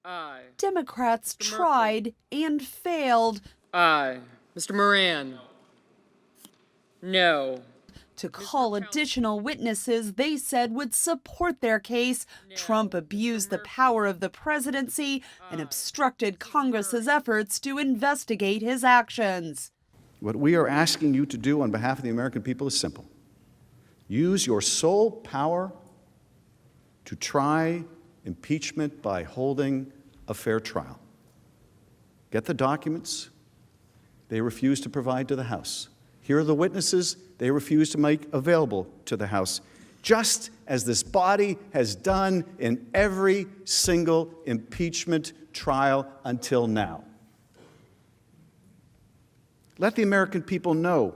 Aye. Democrats tried and failed. Aye. Mr. Moran? No. To call additional witnesses they said would support their case. Trump abused the power of the presidency and obstructed Congress's efforts to investigate his actions. What we are asking you to do on behalf of the American people is simple. Use your sole power to try impeachment by holding a fair trial. Get the documents they refuse to provide to the House. Here are the witnesses they refuse to make available to the House, just as this body has done in every single impeachment trial until now. Let the American people know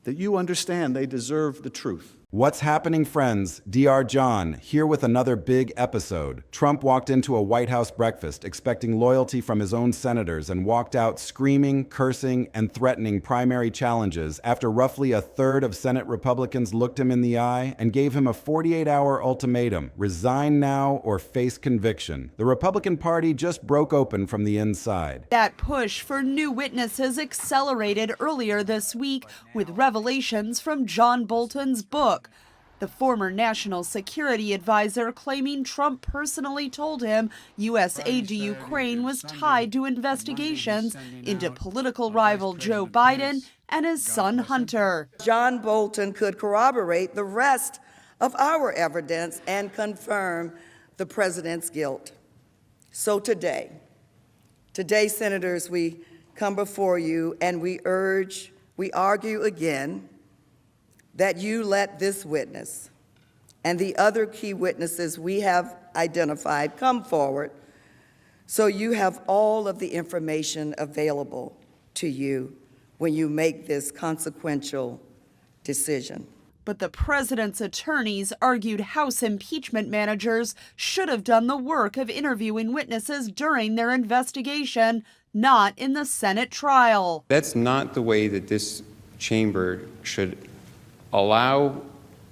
that you understand they deserve the truth. What's happening, friends? Dr. John, here with another big episode. Trump walked into a White House breakfast expecting loyalty from his own senators and walked out screaming, cursing, and threatening primary challenges after roughly a third of Senate Republicans looked him in the eye and gave him a 48-hour ultimatum: resign now or face conviction. The Republican Party just broke open from the inside. That push for new witnesses accelerated earlier this week with revelations from John Bolton's book. The former national security advisor claiming Trump personally told him U.S. aid to Ukraine was tied to investigations into political rival Joe Biden and his son Hunter. John Bolton could corroborate the rest of our evidence and confirm the president's guilt. So today, senators, we come before you and we argue again that you let this witness and the other key witnesses we have identified come forward so you have all of the information available to you when you make this consequential decision. But the president's attorneys argued House impeachment managers should have done the work of interviewing witnesses during their investigation, not in the Senate trial. That's not the way that this chamber should allow.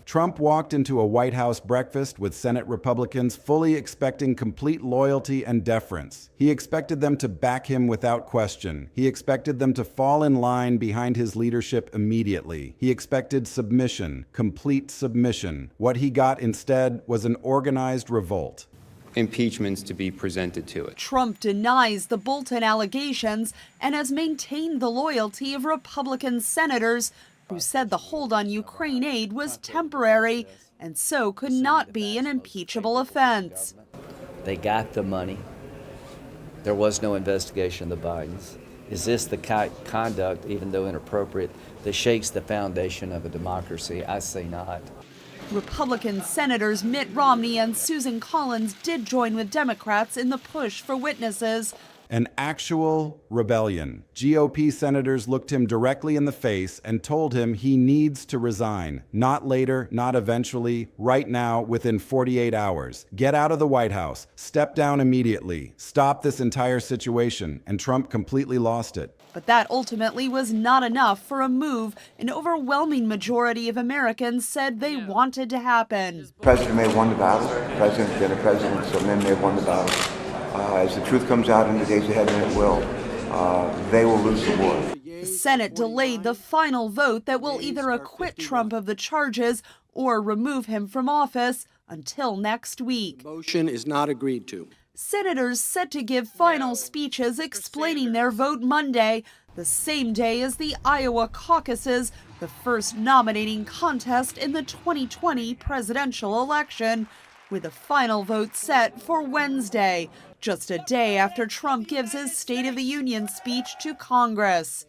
Trump walked into a White House breakfast with Senate Republicans fully expecting complete loyalty and deference. He expected them to back him without question. He expected them to fall in line behind his leadership immediately. He expected submission, complete submission. What he got instead was an organized revolt. Impeachments to be presented to it. Trump denies the Bolton allegations and has maintained the loyalty of Republican senators who said the hold on Ukraine aid was temporary and so could not be an impeachable offense. They got the money. There was no investigation of the Bidens. Is this the conduct, even though inappropriate, that shakes the foundation of a democracy? I say not. Republican Senators Mitt Romney and Susan Collins did join with Democrats in the push for witnesses. An actual rebellion. GOP senators looked him directly in the face and told him he needs to resign. Not later, not eventually, right now, within 48 hours. Get out of the White House. Step down immediately. Stop this entire situation. And Trump completely lost it. But that ultimately was not enough for a move an overwhelming majority of Americans said they wanted to happen. The president may have won the battle. The president's been a president, so men may have won the battle. As the truth comes out in the days ahead, and it will, they will lose the war. The Senate delayed the final vote that will either acquit Trump of the charges or remove him from office until next week. The motion is not agreed to. Senators set to give final speeches explaining their vote Monday, the same day as the Iowa caucuses, the first nominating contest in the 2020 presidential election, with a final vote set for Wednesday, just a day after Trump gives his State of the Union speech to Congress.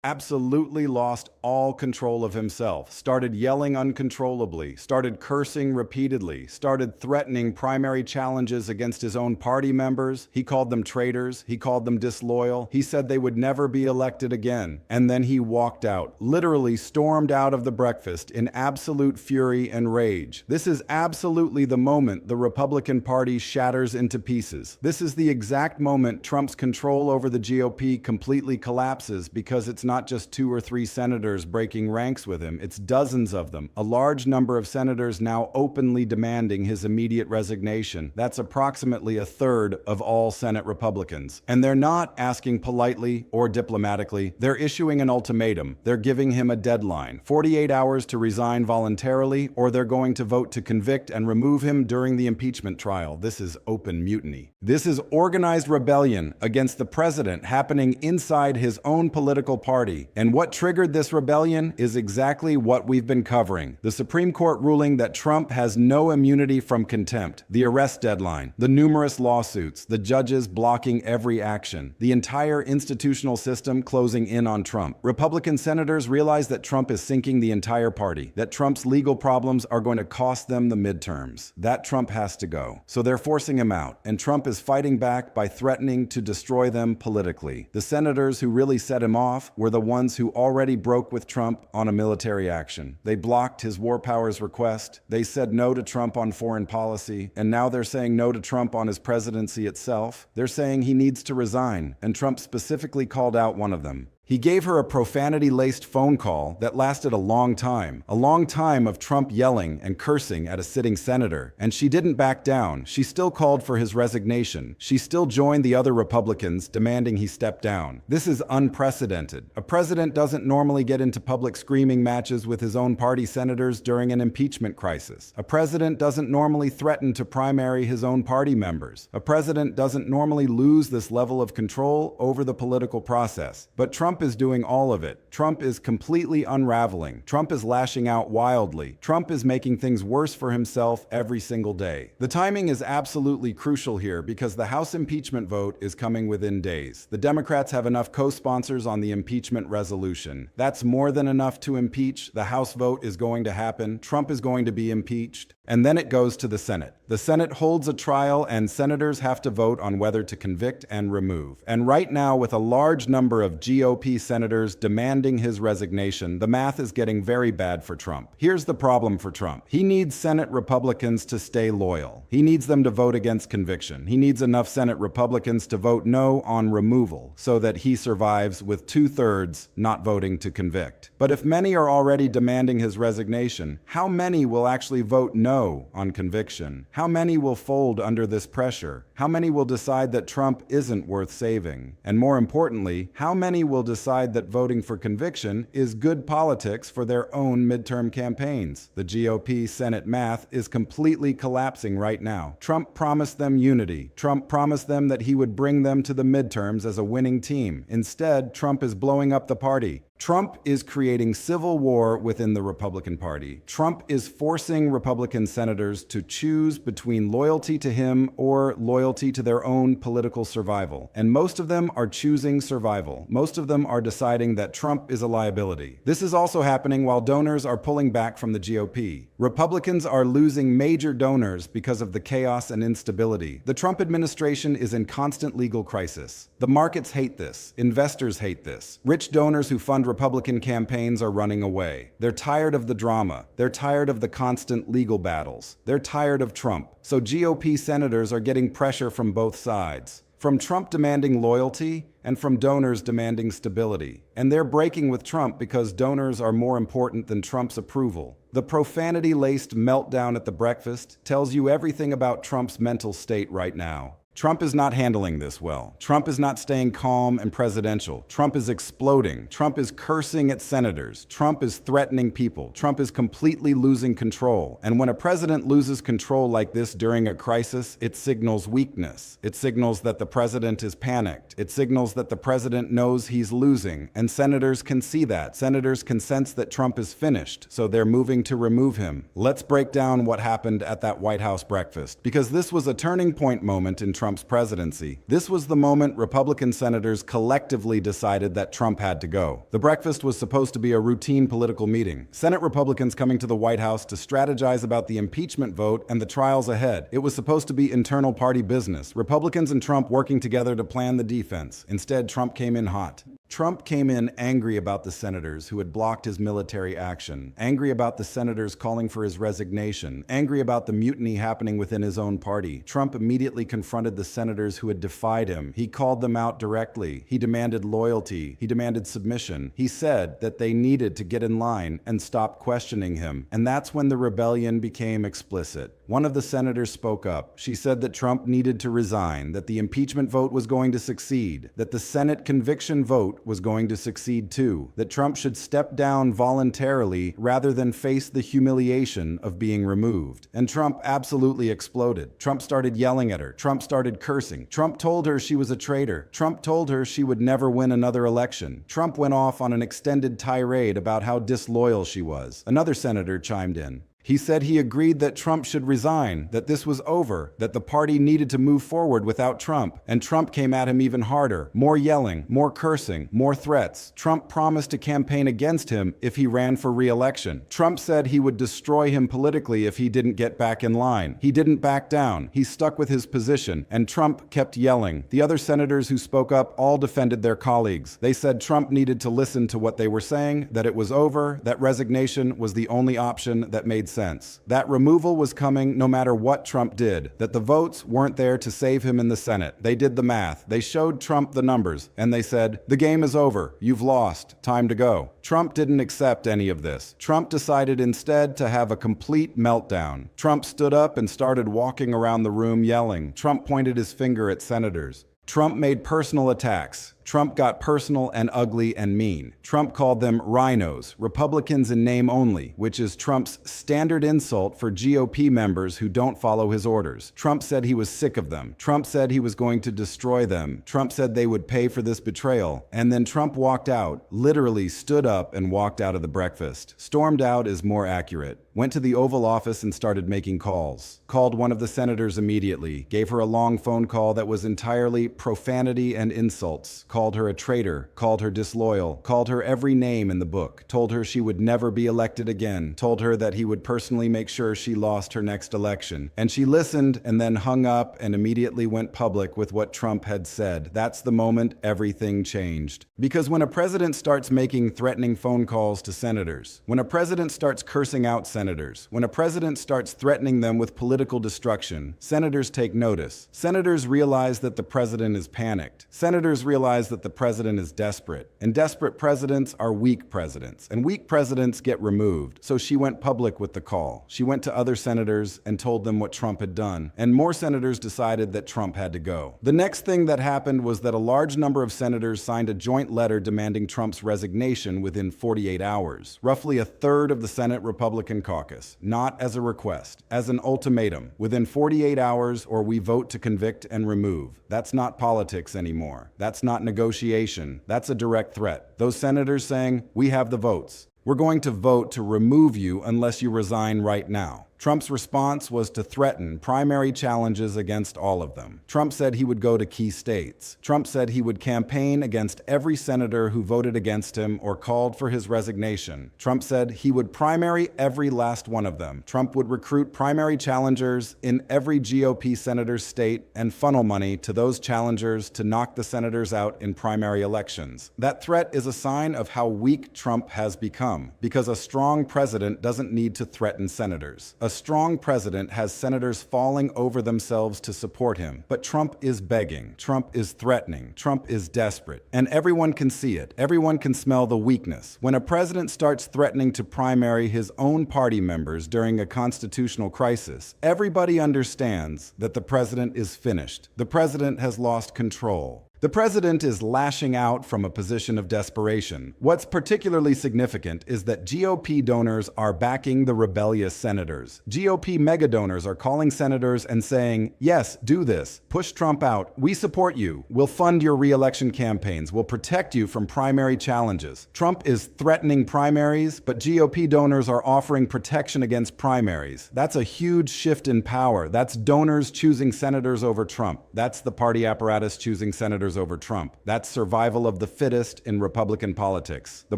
Absolutely lost all control of himself, started yelling uncontrollably, started cursing repeatedly, started threatening primary challenges against his own party members. He called them traitors. He called them disloyal. He said they would never be elected again. And then he walked out, literally stormed out of the breakfast in absolute fury and rage. This is absolutely the moment the Republican Party shatters into pieces. This is the exact moment Trump's control over the GOP completely collapses because it's not just 2 or 3 senators breaking ranks with him, it's dozens of them. A large number of senators now openly demanding his immediate resignation. That's approximately a third of all Senate Republicans. And they're not asking politely or diplomatically. They're issuing an ultimatum. They're giving him a deadline, 48 hours to resign voluntarily, or they're going to vote to convict and remove him during the impeachment trial. This is open mutiny. This is organized rebellion against the president happening inside his own political party. And what triggered this rebellion is exactly what we've been covering. The Supreme Court ruling that Trump has no immunity from contempt, the arrest deadline, the numerous lawsuits, the judges blocking every action, the entire institutional system closing in on Trump. Republican senators realize that Trump is sinking the entire party, that Trump's legal problems are going to cost them the midterms. That Trump has to go. So they're forcing him out, and Trump is fighting back by threatening to destroy them politically. The senators who really set him off were the ones who already broke with Trump on a military action. They blocked his war powers request. They said no to Trump on foreign policy, and now they're saying no to Trump on his presidency itself. They're saying he needs to resign, and Trump specifically called out one of them. He gave her a profanity-laced phone call that lasted a long time of Trump yelling and cursing at a sitting senator, and she didn't back down. She still called for his resignation. She still joined the other Republicans demanding he step down. This is unprecedented. A president doesn't normally get into public screaming matches with his own party senators during an impeachment crisis. A president doesn't normally threaten to primary his own party members. A president doesn't normally lose this level of control over the political process. But Trump is doing all of it. Trump is completely unraveling. Trump is lashing out wildly. Trump is making things worse for himself every single day. The timing is absolutely crucial here because the House impeachment vote is coming within days. The Democrats have enough co-sponsors on the impeachment resolution. That's more than enough to impeach. The House vote is going to happen. Trump is going to be impeached. And then it goes to the Senate. The Senate holds a trial and senators have to vote on whether to convict and remove. And right now, with a large number of GOP senators demanding his resignation, the math is getting very bad for Trump. Here's the problem for Trump. He needs Senate Republicans to stay loyal. He needs them to vote against conviction. He needs enough Senate Republicans to vote no on removal so that he survives with 2/3 not voting to convict. But if many are already demanding his resignation, how many will actually vote no on conviction? How many will fold under this pressure? How many will decide that Trump isn't worth saving? And more importantly, how many will decide that voting for conviction is good politics for their own midterm campaigns? The GOP Senate math is completely collapsing right now. Trump promised them unity. Trump promised them that he would bring them to the midterms as a winning team. Instead, Trump is blowing up the party. Trump is creating civil war within the Republican Party. Trump is forcing Republican senators to choose between loyalty to him or loyalty to their own political survival. And most of them are choosing survival. Most of them are deciding that Trump is a liability. This is also happening while donors are pulling back from the GOP. Republicans are losing major donors because of the chaos and instability. The Trump administration is in constant legal crisis. The markets hate this. Investors hate this. Rich donors who fund Republican campaigns are running away. They're tired of the drama. They're tired of the constant legal battles. They're tired of Trump. So GOP senators are getting pressure from both sides. From Trump demanding loyalty and from donors demanding stability. And they're breaking with Trump because donors are more important than Trump's approval. The profanity-laced meltdown at the breakfast tells you everything about Trump's mental state right now. Trump is not handling this well. Trump is not staying calm and presidential. Trump is exploding. Trump is cursing at senators. Trump is threatening people. Trump is completely losing control. And when a president loses control like this during a crisis, it signals weakness. It signals that the president is panicked. It signals that the president knows he's losing. And senators can see that. Senators can sense that Trump is finished, so they're moving to remove him. Let's break down what happened at that White House breakfast, because this was a turning point moment in Trump's presidency. This was the moment Republican senators collectively decided that Trump had to go. The breakfast was supposed to be a routine political meeting. Senate Republicans coming to the White House to strategize about the impeachment vote and the trials ahead. It was supposed to be internal party business. Republicans and Trump working together to plan the defense. Instead, Trump came in hot. Trump came in angry about the senators who had blocked his military action, angry about the senators calling for his resignation, angry about the mutiny happening within his own party. Trump immediately confronted the senators who had defied him. He called them out directly. He demanded loyalty. He demanded submission. He said that they needed to get in line and stop questioning him. And that's when the rebellion became explicit. One of the senators spoke up. She said that Trump needed to resign, that the impeachment vote was going to succeed, that the Senate conviction vote was going to succeed too, that Trump should step down voluntarily rather than face the humiliation of being removed. And Trump absolutely exploded. Trump started yelling at her. Trump started cursing. Trump told her she was a traitor. Trump told her she would never win another election. Trump went off on an extended tirade about how disloyal she was. Another senator chimed in. He said he agreed that Trump should resign, that this was over, that the party needed to move forward without Trump. And Trump came at him even harder. More yelling, more cursing, more threats. Trump promised to campaign against him if he ran for re-election. Trump said he would destroy him politically if he didn't get back in line. He didn't back down. He stuck with his position, and Trump kept yelling. The other senators who spoke up all defended their colleagues. They said Trump needed to listen to what they were saying, that it was over, that resignation was the only option that made sense. That removal was coming no matter what Trump did, that the votes weren't there to save him in the Senate. They did the math. They showed Trump the numbers, and they said, the game is over. You've lost. Time to go. Trump didn't accept any of this. Trump decided instead to have a complete meltdown. Trump stood up and started walking around the room yelling. Trump pointed his finger at senators. Trump made personal attacks. Trump got personal and ugly and mean. Trump called them rhinos, Republicans in name only, which is Trump's standard insult for GOP members who don't follow his orders. Trump said he was sick of them. Trump said he was going to destroy them. Trump said they would pay for this betrayal. And then Trump walked out, literally stood up and walked out of the breakfast. Stormed out is more accurate. Went to the Oval Office and started making calls. Called one of the senators immediately. Gave her a long phone call that was entirely profanity and insults. Called her a traitor, called her disloyal, called her every name in the book, told her she would never be elected again, told her that he would personally make sure she lost her next election. And she listened and then hung up and immediately went public with what Trump had said. That's the moment everything changed. Because when a president starts making threatening phone calls to senators, when a president starts cursing out senators, when a president starts threatening them with political destruction, senators take notice. Senators realize that the president is panicked. Senators realize that the president is desperate. And desperate presidents are weak presidents. And weak presidents get removed. So she went public with the call. She went to other senators and told them what Trump had done. And more senators decided that Trump had to go. The next thing that happened was that a large number of senators signed a joint letter demanding Trump's resignation within 48 hours. Roughly a third of the Senate Republican caucus. Not as a request, as an ultimatum. Within 48 hours or we vote to convict and remove. That's not politics anymore. That's not negotiation. That's a direct threat. Those senators saying, we have the votes. We're going to vote to remove you unless you resign right now. Trump's response was to threaten primary challenges against all of them. Trump said he would go to key states. Trump said he would campaign against every senator who voted against him or called for his resignation. Trump said he would primary every last one of them. Trump would recruit primary challengers in every GOP senator's state and funnel money to those challengers to knock the senators out in primary elections. That threat is a sign of how weak Trump has become, because a strong president doesn't need to threaten senators. A strong president has senators falling over themselves to support him. But Trump is begging. Trump is threatening. Trump is desperate. And everyone can see it. Everyone can smell the weakness. When a president starts threatening to primary his own party members during a constitutional crisis, everybody understands that the president is finished. The president has lost control. The president is lashing out from a position of desperation. What's particularly significant is that GOP donors are backing the rebellious senators. GOP megadonors are calling senators and saying, yes, do this. Push Trump out. We support you. We'll fund your re-election campaigns. We'll protect you from primary challenges. Trump is threatening primaries, but GOP donors are offering protection against primaries. That's a huge shift in power. That's donors choosing senators over Trump. That's the party apparatus choosing senators senators over Trump. That's survival of the fittest in Republican politics. The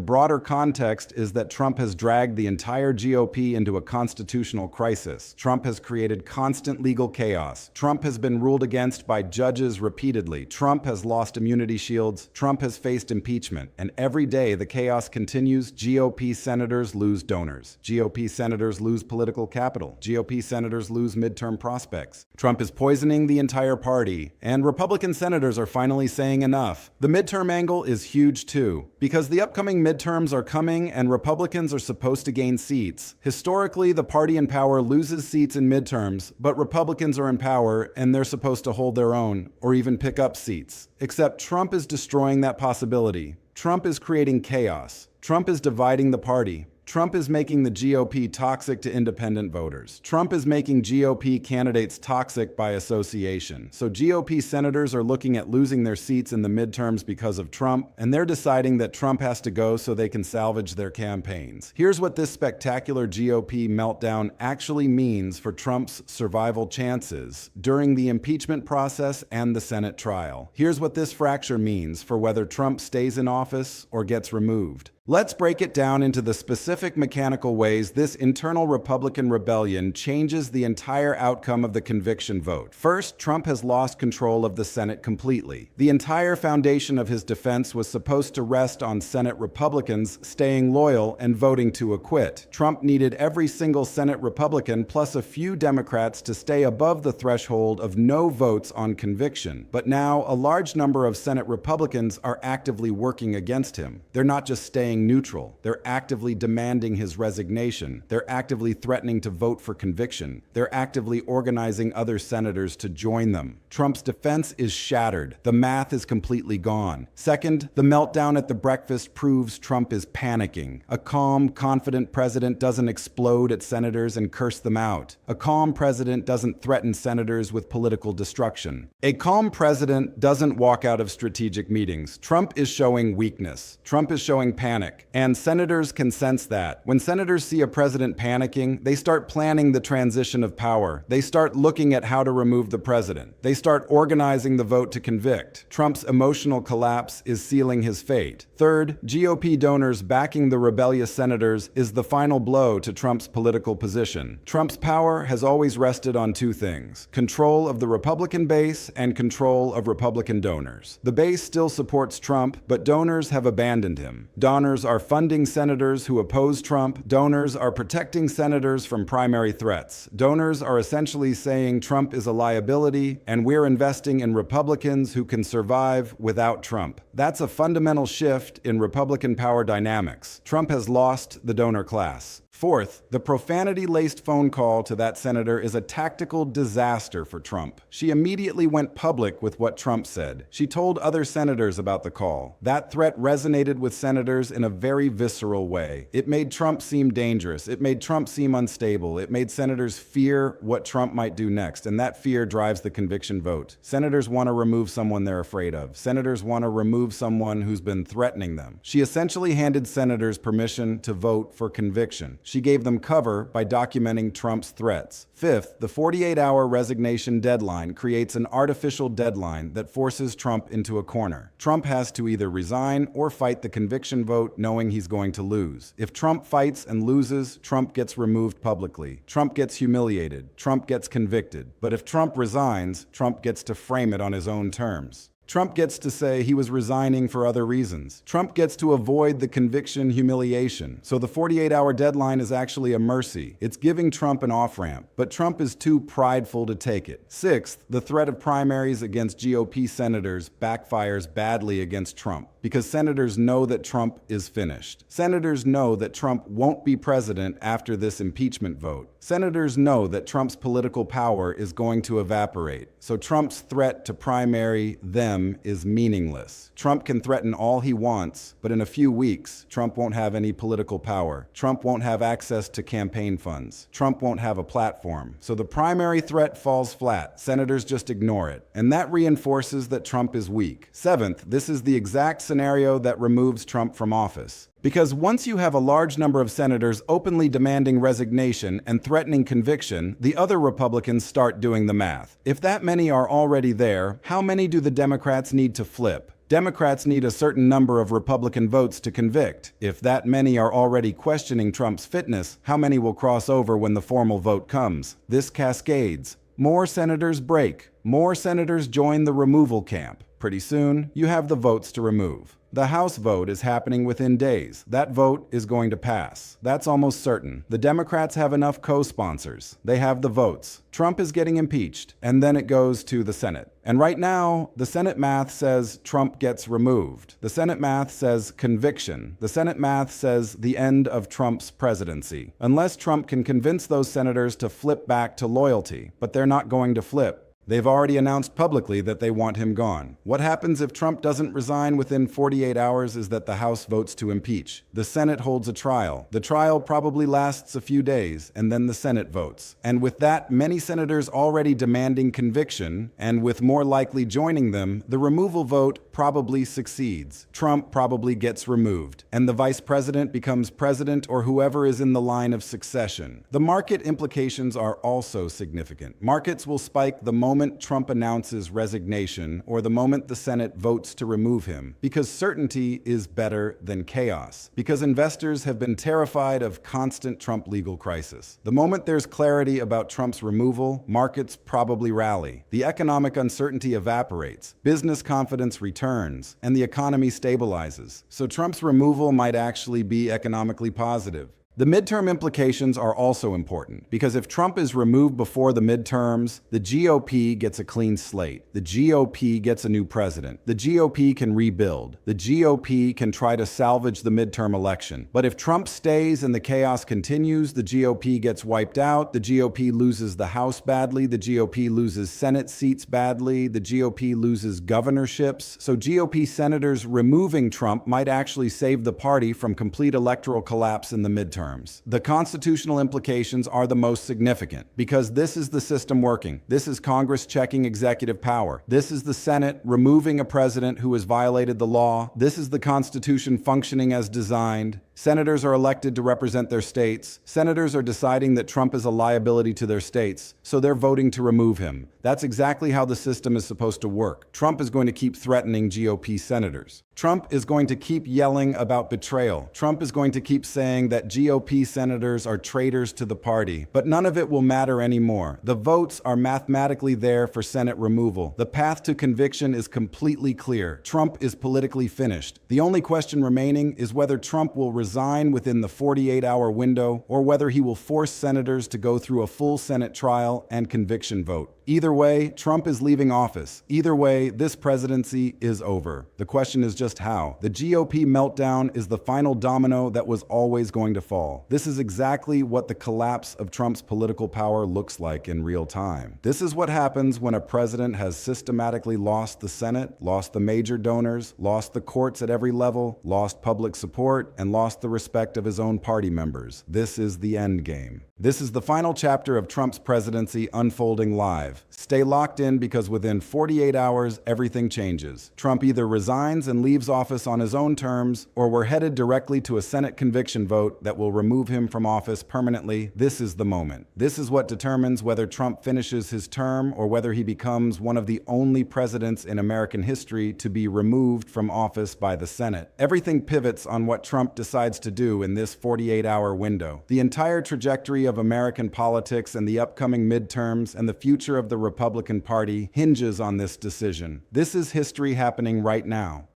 broader context is that Trump has dragged the entire GOP into a constitutional crisis. Trump has created constant legal chaos. Trump has been ruled against by judges repeatedly. Trump has lost immunity shields. Trump has faced impeachment. And every day the chaos continues. GOP senators lose donors. GOP senators lose political capital. GOP senators lose midterm prospects. Trump is poisoning the entire party, and Republican senators are finally saying enough. The midterm angle is huge too, because the upcoming midterms are coming and Republicans are supposed to gain seats. Historically, the party in power loses seats in midterms, but Republicans are in power and they're supposed to hold their own or even pick up seats. Except Trump is destroying that possibility. Trump is creating chaos. Trump is dividing the party. Trump is making the GOP toxic to independent voters. Trump is making GOP candidates toxic by association. So GOP senators are looking at losing their seats in the midterms because of Trump, and they're deciding that Trump has to go so they can salvage their campaigns. Here's what this spectacular GOP meltdown actually means for Trump's survival chances during the impeachment process and the Senate trial. Here's what this fracture means for whether Trump stays in office or gets removed. Let's break it down into the specific mechanical ways this internal Republican rebellion changes the entire outcome of the conviction vote. First, Trump has lost control of the Senate completely. The entire foundation of his defense was supposed to rest on Senate Republicans staying loyal and voting to acquit. Trump needed every single Senate Republican plus a few Democrats to stay above the threshold of no votes on conviction. But now, a large number of Senate Republicans are actively working against him. They're not just staying neutral. They're actively demanding his resignation. They're actively threatening to vote for conviction. They're actively organizing other senators to join them. Trump's defense is shattered. The math is completely gone. Second, the meltdown at the breakfast proves Trump is panicking. A calm, confident president doesn't explode at senators and curse them out. A calm president doesn't threaten senators with political destruction. A calm president doesn't walk out of strategic meetings. Trump is showing weakness. Trump is showing panic. And senators can sense that. When senators see a president panicking, they start planning the transition of power. They start looking at how to remove the president. They start organizing the vote to convict. Trump's emotional collapse is sealing his fate. Third, GOP donors backing the rebellious senators is the final blow to Trump's political position. Trump's power has always rested on two things: control of the Republican base and control of Republican donors. The base still supports Trump, but donors have abandoned him. Donors are funding senators who oppose Trump. Donors are protecting senators from primary threats. Donors are essentially saying Trump is a liability and we're investing in Republicans who can survive without Trump. That's a fundamental shift in Republican power dynamics. Trump has lost the donor class. Fourth, the profanity-laced phone call to that senator is a tactical disaster for Trump. She immediately went public with what Trump said. She told other senators about the call. That threat resonated with senators in a very visceral way. It made Trump seem dangerous. It made Trump seem unstable. It made senators fear what Trump might do next, and that fear drives the conviction vote. Senators want to remove someone they're afraid of. Senators want to remove someone who's been threatening them. She essentially handed senators permission to vote for conviction. She gave them cover by documenting Trump's threats. Fifth, the 48-hour resignation deadline creates an artificial deadline that forces Trump into a corner. Trump has to either resign or fight the conviction vote knowing he's going to lose. If Trump fights and loses, Trump gets removed publicly. Trump gets humiliated. Trump gets convicted. But if Trump resigns, Trump gets to frame it on his own terms. Trump gets to say he was resigning for other reasons. Trump gets to avoid the conviction humiliation. So the 48-hour deadline is actually a mercy. It's giving Trump an off-ramp, but Trump is too prideful to take it. Sixth, the threat of primaries against GOP senators backfires badly against Trump because senators know that Trump is finished. Senators know that Trump won't be president after this impeachment vote. Senators know that Trump's political power is going to evaporate. So Trump's threat to primary them is meaningless. Trump can threaten all he wants, but in a few weeks, Trump won't have any political power. Trump won't have access to campaign funds. Trump won't have a platform. So the primary threat falls flat. Senators just ignore it. And that reinforces that Trump is weak. Seventh, this is the exact scenario that removes Trump from office. Because once you have a large number of senators openly demanding resignation and threatening conviction, the other Republicans start doing the math. If that many are already there, how many do the Democrats need to flip? Democrats need a certain number of Republican votes to convict. If that many are already questioning Trump's fitness, how many will cross over when the formal vote comes? This cascades. More senators break. More senators join the removal camp. Pretty soon, you have the votes to remove. The House vote is happening within days. That vote is going to pass. That's almost certain. The Democrats have enough co-sponsors. They have the votes. Trump is getting impeached, and then it goes to the Senate. And right now, the Senate math says Trump gets removed. The Senate math says conviction. The Senate math says the end of Trump's presidency. Unless Trump can convince those senators to flip back to loyalty. But they're not going to flip. They've already announced publicly that they want him gone. What happens if Trump doesn't resign within 48 hours is that the House votes to impeach. The Senate holds a trial. The trial probably lasts a few days, and then the Senate votes. And with that, many senators already demanding conviction, and with more likely joining them, the removal vote probably succeeds. Trump probably gets removed, and the vice president becomes president or whoever is in the line of succession. The market implications are also significant. Markets will spike the moment Trump announces resignation or the moment the Senate votes to remove him, because certainty is better than chaos, because investors have been terrified of constant Trump legal crisis. The moment there's clarity about Trump's removal, markets probably rally. The economic uncertainty evaporates, business confidence returns, and the economy stabilizes. So Trump's removal might actually be economically positive. The midterm implications are also important, because if Trump is removed before the midterms, the GOP gets a clean slate. The GOP gets a new president. The GOP can rebuild. The GOP can try to salvage the midterm election. But if Trump stays and the chaos continues, the GOP gets wiped out. The GOP loses the House badly. The GOP loses Senate seats badly. The GOP loses governorships. So GOP senators removing Trump might actually save the party from complete electoral collapse in the midterm. The constitutional implications are the most significant, because this is the system working. This is Congress checking executive power. This is the Senate removing a president who has violated the law. This is the Constitution functioning as designed. Senators are elected to represent their states. Senators are deciding that Trump is a liability to their states, so they're voting to remove him. That's exactly how the system is supposed to work. Trump is going to keep threatening GOP senators. Trump is going to keep yelling about betrayal. Trump is going to keep saying that GOP senators are traitors to the party. But none of it will matter anymore. The votes are mathematically there for Senate removal. The path to conviction is completely clear. Trump is politically finished. The only question remaining is whether Trump will resign within the 48-hour window, or whether he will force senators to go through a full Senate trial and conviction vote. Either way, Trump is leaving office. Either way, this presidency is over. The question is just how. The GOP meltdown is the final domino that was always going to fall. This is exactly what the collapse of Trump's political power looks like in real time. This is what happens when a president has systematically lost the Senate, lost the major donors, lost the courts at every level, lost public support, and lost the respect of his own party members. This is the endgame. This is the final chapter of Trump's presidency unfolding live. Stay locked in, because within 48 hours, everything changes. Trump either resigns and leaves office on his own terms, or we're headed directly to a Senate conviction vote that will remove him from office permanently. This is the moment. This is what determines whether Trump finishes his term or whether he becomes one of the only presidents in American history to be removed from office by the Senate. Everything pivots on what Trump decides to do in this 48-hour window. The entire trajectory of American politics and the upcoming midterms and the future of the Republican Party hinges on this decision. This is history happening right now.